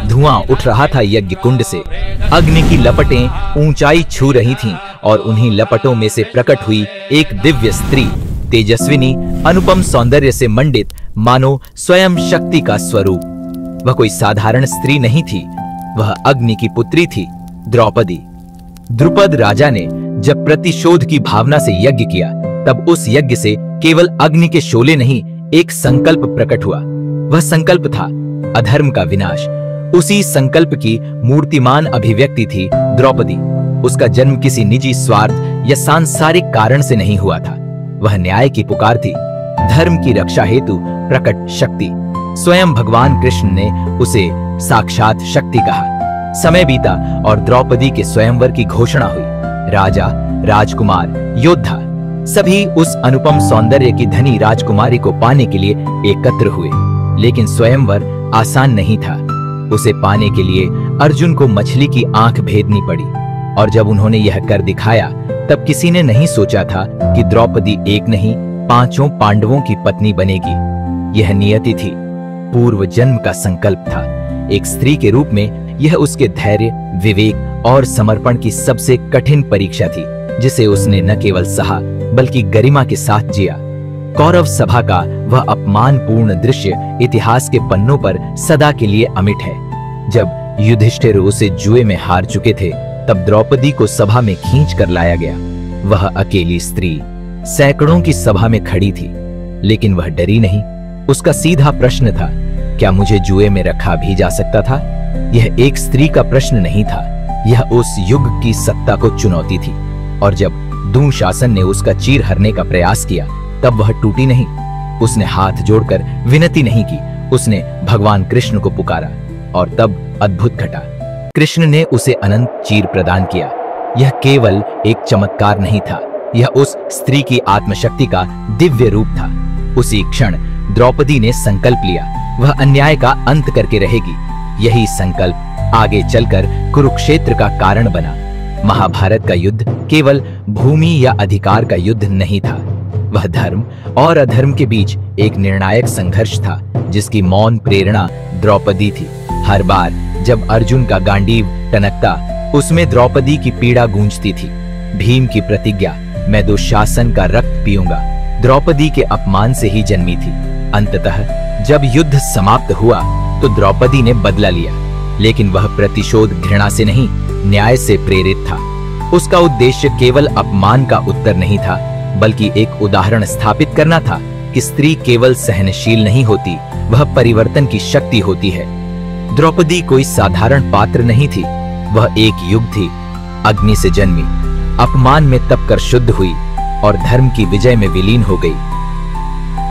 धुआं उठ रहा था यज्ञ कुंड से। अग्नि की लपटें ऊंचाई छू रही थीं और उन्हीं लपटों में से प्रकट हुई एक दिव्य स्त्री, तेजस्विनी, अनुपम सौंदर्य से मंडित, मानो स्वयं शक्ति का स्वरूप। वह कोई साधारण स्त्री नहीं थी, वह अग्नि की पुत्री थी, द्रौपदी। द्रुपद राजा ने जब प्रतिशोध की भावना से यज्ञ किया, तब उस यज्ञ से केवल अग्नि के शोले नहीं, एक संकल्प प्रकट हुआ। वह संकल्प था अधर्म का विनाश। उसी संकल्प की मूर्तिमान अभिव्यक्ति थी द्रौपदी। उसका जन्म किसी निजी स्वार्थ या सांसारिक कारण से नहीं हुआ था। वह न्याय की पुकार थी, धर्म की रक्षा हेतु प्रकट शक्ति। स्वयं भगवान कृष्ण ने उसे साक्षात शक्ति कहा। समय बीता और द्रौपदी के स्वयंवर की घोषणा हुई। राजा, राजकुमार, योद्धा सभी उस अनुपम सौंदर्य की धनी राजकुमारी को पाने के लिए एकत्र हुए। लेकिन स्वयंवर आसान नहीं था। उसे पाने के लिए अर्जुन को मछली की आंख भेदनी पड़ी। और जब उन्होंने यह कर दिखाया, तब किसी ने नहीं सोचा था कि द्रौपदी एक नहीं, 5 पांडवों की पत्नी बनेगी। यह नियति थी, पूर्व जन्म का संकल्प था। एक स्त्री के रूप में यह उसके धैर्य, विवेक और समर्पण की सबसे कठिन परीक्षा थी, जिसे उसने न केवल सहा बल्कि गरिमा के साथ जिया। कौरव सभा का वह अपमानपूर्ण दृश्य इतिहास के पन्नों पर सदा के लिए अमिट है। जब युधिष्ठिर उसे जुए में हार चुके थे, तब द्रौपदी को सभा में खींच कर लाया गया। वह अकेली स्त्री सैकड़ों की सभा में खड़ी थी, लेकिन वह डरी नहीं। उसका सीधा प्रश्न था, क्या मुझे जुए में रखा भी जा सकता था? यह एक स्त्री का प्रश्न नहीं था, यह उस युग की सत्ता को चुनौती थी। और जब दुःशासन ने उसका चीर हरने का प्रयास किया, तब वह टूटी नहीं। उसने हाथ जोड़कर विनती नहीं की, उसने भगवान कृष्ण को पुकारा। और तब अद्भुत घटा, कृष्ण ने उसे अनंत चीर प्रदान किया। यह केवल एक चमत्कार नहीं था, यह उस स्त्री की आत्मशक्ति का दिव्य रूप था। उसी क्षण द्रौपदी ने संकल्प लिया, वह अन्याय का अंत करके रहेगी। यही संकल्प आगे चलकर कुरुक्षेत्र का कारण बना। महाभारत का युद्ध केवल भूमि या अधिकार का युद्ध नहीं था, वह धर्म और अधर्म के बीच एक निर्णायक संघर्ष था, जिसकी मौन प्रेरणा द्रौपदी थी। हर बार जब अर्जुन का गांडीव टनकता, उसमें द्रौपदी की पीड़ा गूंजती थी। भीम की प्रतिज्ञा, मैं दुःशासन का रक्त पीऊंगा, द्रौपदी के अपमान से ही जन्मी थी। अंततः जब युद्ध समाप्त हुआ, तो द्रौपदी ने बदला लिया, लेकिन वह प्रतिशोध घृणा से नहीं, न्याय से प्रेरित था। उसका उद्देश्य केवल अपमान का उत्तर नहीं था, बल्कि एक उदाहरण स्थापित करना था कि स्त्री केवल सहनशील नहीं होती, वह परिवर्तन की शक्ति होती है। द्रौपदी कोई साधारण पात्र नहीं थी, वह एक युग थी। अग्नि से जन्मी, अपमान में तपकर शुद्ध हुई और धर्म की विजय में विलीन हो गई।